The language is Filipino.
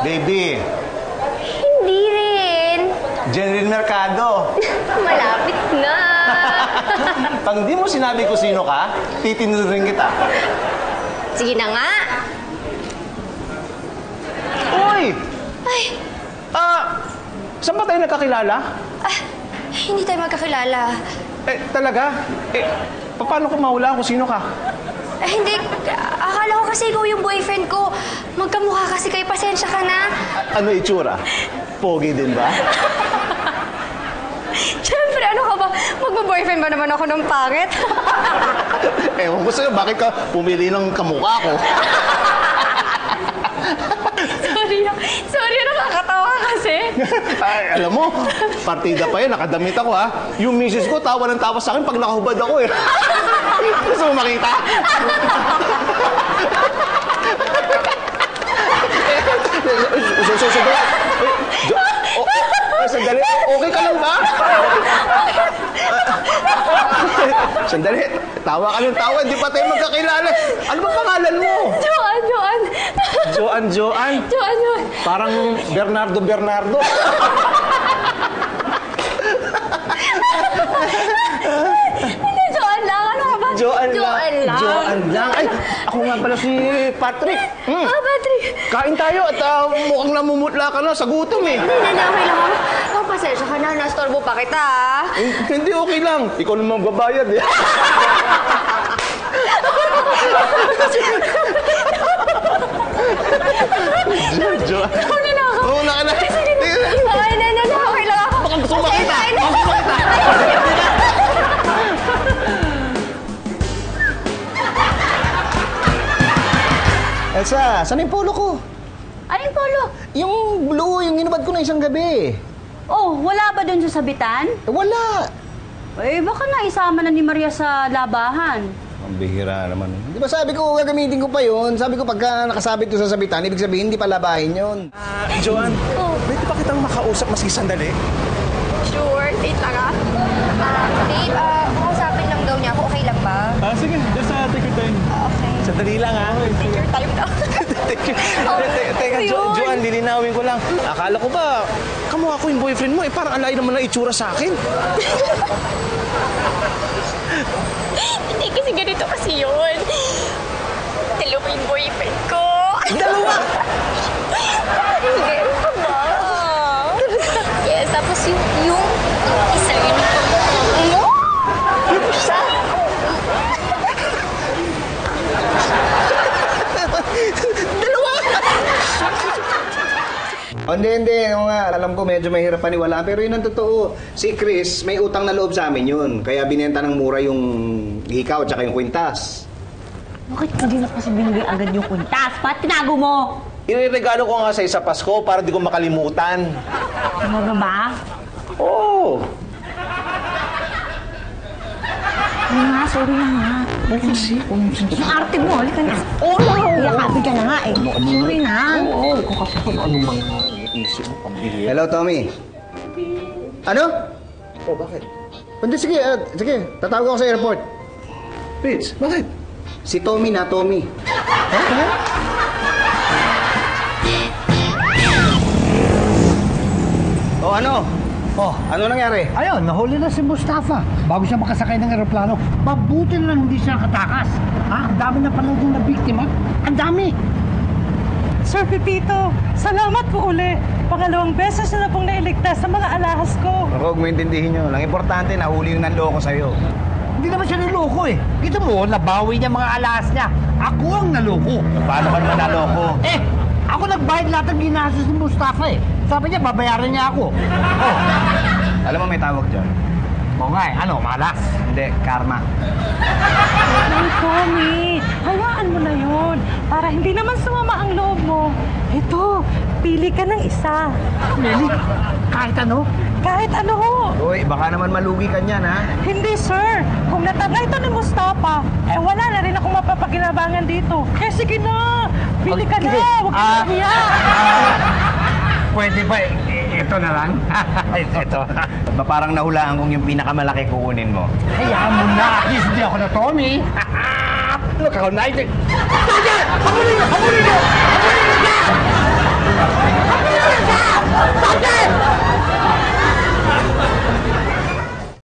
Baby. Hindi rin. Jenryn Mercado. Malapit na. Pag di mo sinabi ko sino ka, titinurin kita. Sige na nga. Uy! Ay, Saan ba tayo nagkakilala? hindi tayo magkakilala. Talaga? Paano ko mahulaan kung sino ka? Hindi. Akala ko kasi ikaw yung boyfriend ko. Magkamukha kasi kayo. Pasensya ka na. Ano itsura? Pogi din ba? Siyempre, ano ka ba? Magbo-boyfriend ba naman ako ng pangit? Ewan ko sa'yo, bakit ka pumili ng kamukha ko? Sorry, nakakatawa kasi. Ay, alam mo, partida pa yan, nakadamit ako ha. Yung misis ko, tawa ng tawa sa akin pag nakahubad ako eh. Gusto mo makita? Sandali. Okay ka lang ba? Sandali. Tawa ka ng tawa. Hindi pa tayo magkakilala. Ano ba pangalan mo? Joan. Parang Bernardo. Hindi, Joan lang. Ano ka ba? Joan lang. Ay, ako nga pala si Patrick. Patrick. Kain tayo at mukhang namumutla ka na sa gutom eh. Hindi, okay lang ako. Pasensya ka na. Nastorbo pa kita, Hindi, okay lang. Ikaw naman magbabayad eh. Joan. Una na ako. Una ka na. Sige na. Okay lang ako. Baka gusto mo makita. Elsa, saan yung polo ko? Anong polo? Yung blue, yung inubad ko na isang gabi. Oh, wala ba dun sa sabitan? Wala. Baka naisama na ni Maria sa labahan. Ang bihira naman. Di ba sabi ko, gagamitin ko pa yun? Sabi ko, pagka nakasabit ko sa sabitan, ibig sabihin, hindi pa labahin yun. Joan, pwede ba kitang makausap maski sandali? Sure. Wait lang, babe, kausapin lang daw niya ako. Okay lang ba? Sige, just take your time. Okay. Sandali lang, ha? Take your time daw. Teka, Joan, lilinawin ko lang. Akala ko ba, kamukha ko yung boyfriend mo, parang alay naman na itsura sa akin. Hindi kasi ganito kasi yun. Dalawa yung boyfriend ko. Dalawa? Meron ka ba? Yes, tapos yung isa yun. Yung isa? Dalawa? Hindi. Alam ko medyo mahirap paniwalaan. Pero yun ang totoo. Si Chris, may utang na loob sa amin yun. Kaya binenta ng mura yung hikaw at saka yung kwintas. Bakit hindi na kasi binigay agad yung kuntas? Ba't tinago mo? Iniregalo ko nga sa isa Pasko para di ko makalimutan. Ano ba? Oo. Ay nga, sorry na nga. Yung arte mo, halika na. Yakapin ka na nga eh. Sorry na. Hello, Tommy. Ano? Oh, bakit? Hindi, sige. Tatawag ako sa airport. Fitz, bakit? Si Tommy na, Tommy. Okay? Oh, ano? Oh, Ano nangyari? ayun, nahuli na si Mustafa bago siya makasakay ng eroplano. Mabuti na lang hindi siya nakatakas. Ang dami na pala din na biktima. Ang dami! Sir Pepito, salamat po uli. Pangalawang beses na pong nailigtas sa mga alahas ko. Huwag mo intindihin nyo. Ang importante, nahuli yung nanloko sa'yo. Hindi naman siya niloko eh. Kita mo, nabawi niya mga alas niya. Ako ang naloko. Paano ka naman naloko? Ako nagbayad lahat ng ginastos ni Mustafa eh. Sabi niya, babayaran niya ako. Oh, Alam mo, may tawag dyan. oo nga eh. Ano, malas? Hindi, karma. Ay, Tommy, hayaan mo na yun. Para hindi naman sumama ang loob mo. Ito, pili ka ng isa. Meli, kahit ano? Kahit ano ho. Uy, baka naman malugi ka niyan, ha? Hindi, sir. Kung natangay ito ni Mustafa, wala na rin akong mapapakinabangan dito. Sige na, pili ka na. Huwag ka mahiya. Pwede ba ito na lang? Ito. Parang nahulaan kong yung pinakamalaki kukunin mo. Hayaan mo na. At least hindi ako na Tommy. Look, ako na. Habulin niyo!